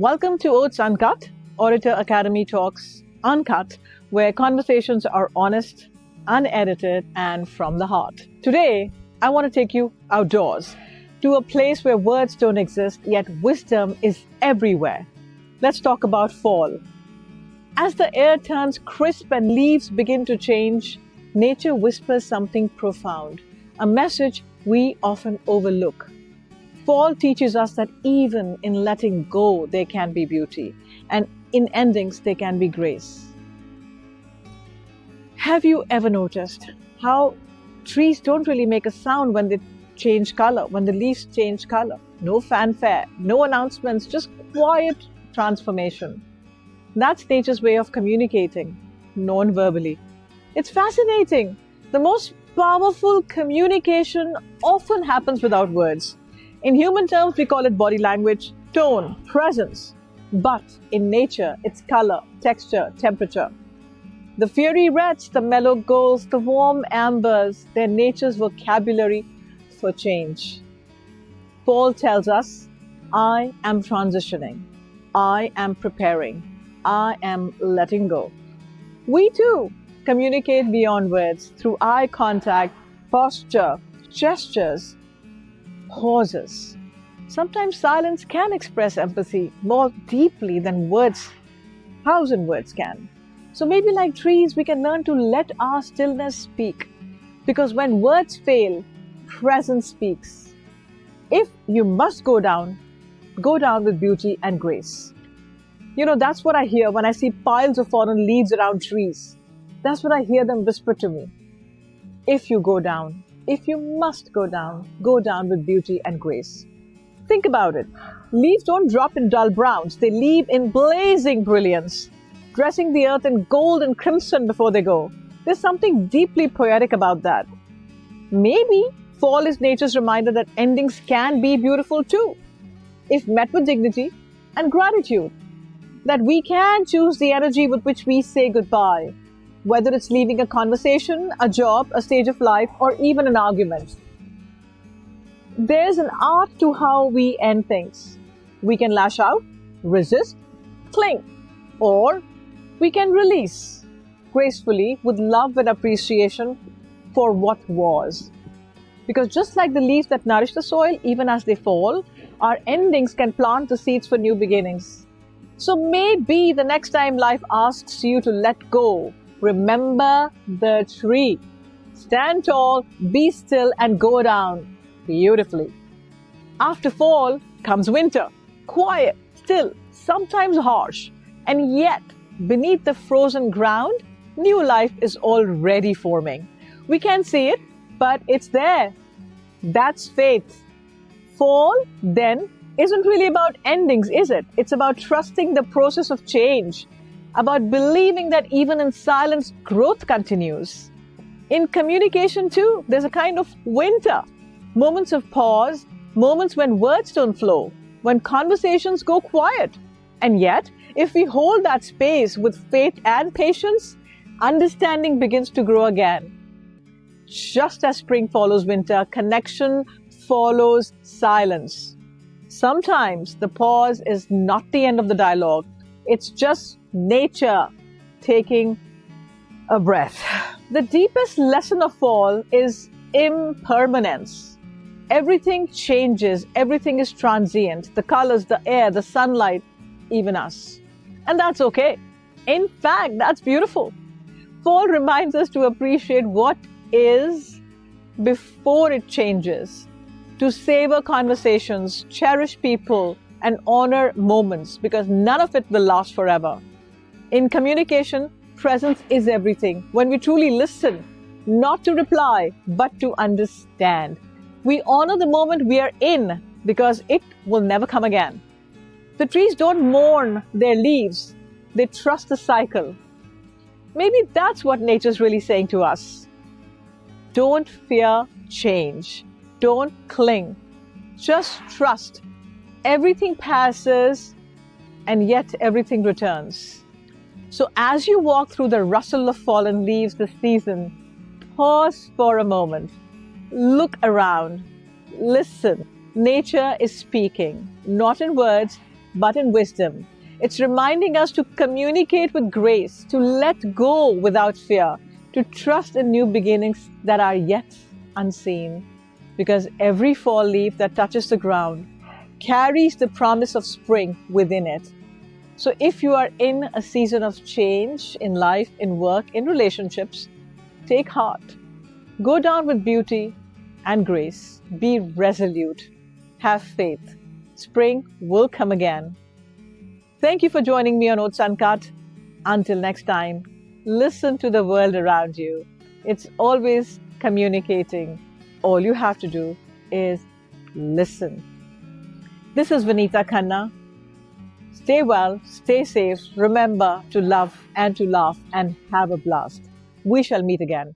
Welcome to Oats Uncut, Orator Academy Talks Uncut, where conversations are honest, unedited, and from the heart. Today, I want to take you outdoors to a place where words don't exist, yet wisdom is everywhere. Let's talk about fall. As the air turns crisp and leaves begin to change, nature whispers something profound, a message we often overlook. Fall teaches us that even in letting go, there can be beauty, and in endings, there can be grace. Have you ever noticed how trees don't really make a sound when they change color, when the leaves change color? No fanfare, no announcements, just quiet transformation. That's nature's way of communicating, non-verbally. It's fascinating. The most powerful communication often happens without words. In human terms, we call it body language, tone, presence. But in nature, it's color, texture, temperature. The fiery reds, the mellow golds, the warm ambers, they're nature's vocabulary for change. Fall tells us, I am transitioning. I am preparing. I am letting go. We too communicate beyond words through eye contact, posture, gestures, pauses. Sometimes silence can express empathy more deeply than words, 1,000 words can. So maybe like trees, we can learn to let our stillness speak. Because when words fail, presence speaks. If you must go down with beauty and grace. That's what I hear when I see piles of fallen leaves around trees. That's what I hear them whisper to me. If you go down, if you must go down with beauty and grace. Think about it. Leaves don't drop in dull browns. They leave in blazing brilliance, dressing the earth in gold and crimson before they go. There's something deeply poetic about that. Maybe fall is nature's reminder that endings can be beautiful too, if met with dignity and gratitude. That we can choose the energy with which we say goodbye, whether it's leaving a conversation, a job, a stage of life, or even an argument. There's an art to how we end things. We can lash out, resist, cling, or we can release gracefully with love and appreciation for what was. Because just like the leaves that nourish the soil, even as they fall, our endings can plant the seeds for new beginnings. So maybe the next time life asks you to let go, remember the tree. Stand tall, be still, and go down beautifully. After fall comes winter. Quiet, still, sometimes harsh. And yet, beneath the frozen ground, new life is already forming. We can't see it, but it's there. That's faith. Fall, then, isn't really about endings, is it? It's about trusting the process of change, about believing that even in silence, growth continues. In communication too, there's a kind of winter. Moments of pause, moments when words don't flow, when conversations go quiet. And yet, if we hold that space with faith and patience, understanding begins to grow again. Just as spring follows winter, connection follows silence. Sometimes the pause is not the end of the dialogue. It's just nature taking a breath. The deepest lesson of fall is impermanence. Everything changes. Everything is transient. The colors, the air, the sunlight, even us. And that's okay. In fact, that's beautiful. Fall reminds us to appreciate what is before it changes. To savor conversations, cherish people, and honor moments, because none of it will last forever. In communication, presence is everything. When we truly listen, not to reply, but to understand. We honor the moment we are in, because it will never come again. The trees don't mourn their leaves. They trust the cycle. Maybe that's what nature's really saying to us. Don't fear change. Don't cling. Just trust. Everything passes, and yet everything returns. So as you walk through the rustle of fallen leaves this season, pause for a moment. Look around. Listen. Nature is speaking, not in words, but in wisdom. It's reminding us to communicate with grace, to let go without fear, to trust in new beginnings that are yet unseen. Because every fall leaf that touches the ground carries the promise of spring within it. So if you are in a season of change in life, in work, in relationships, take heart. Go down with beauty and grace. Be resolute. Have faith. Spring will come again. Thank you for joining me on Oats Uncut. Until next time, listen to the world around you. It's always communicating. All you have to do is listen. This is Vineeta Khanna. Stay well, stay safe. Remember to love and to laugh and have a blast. We shall meet again.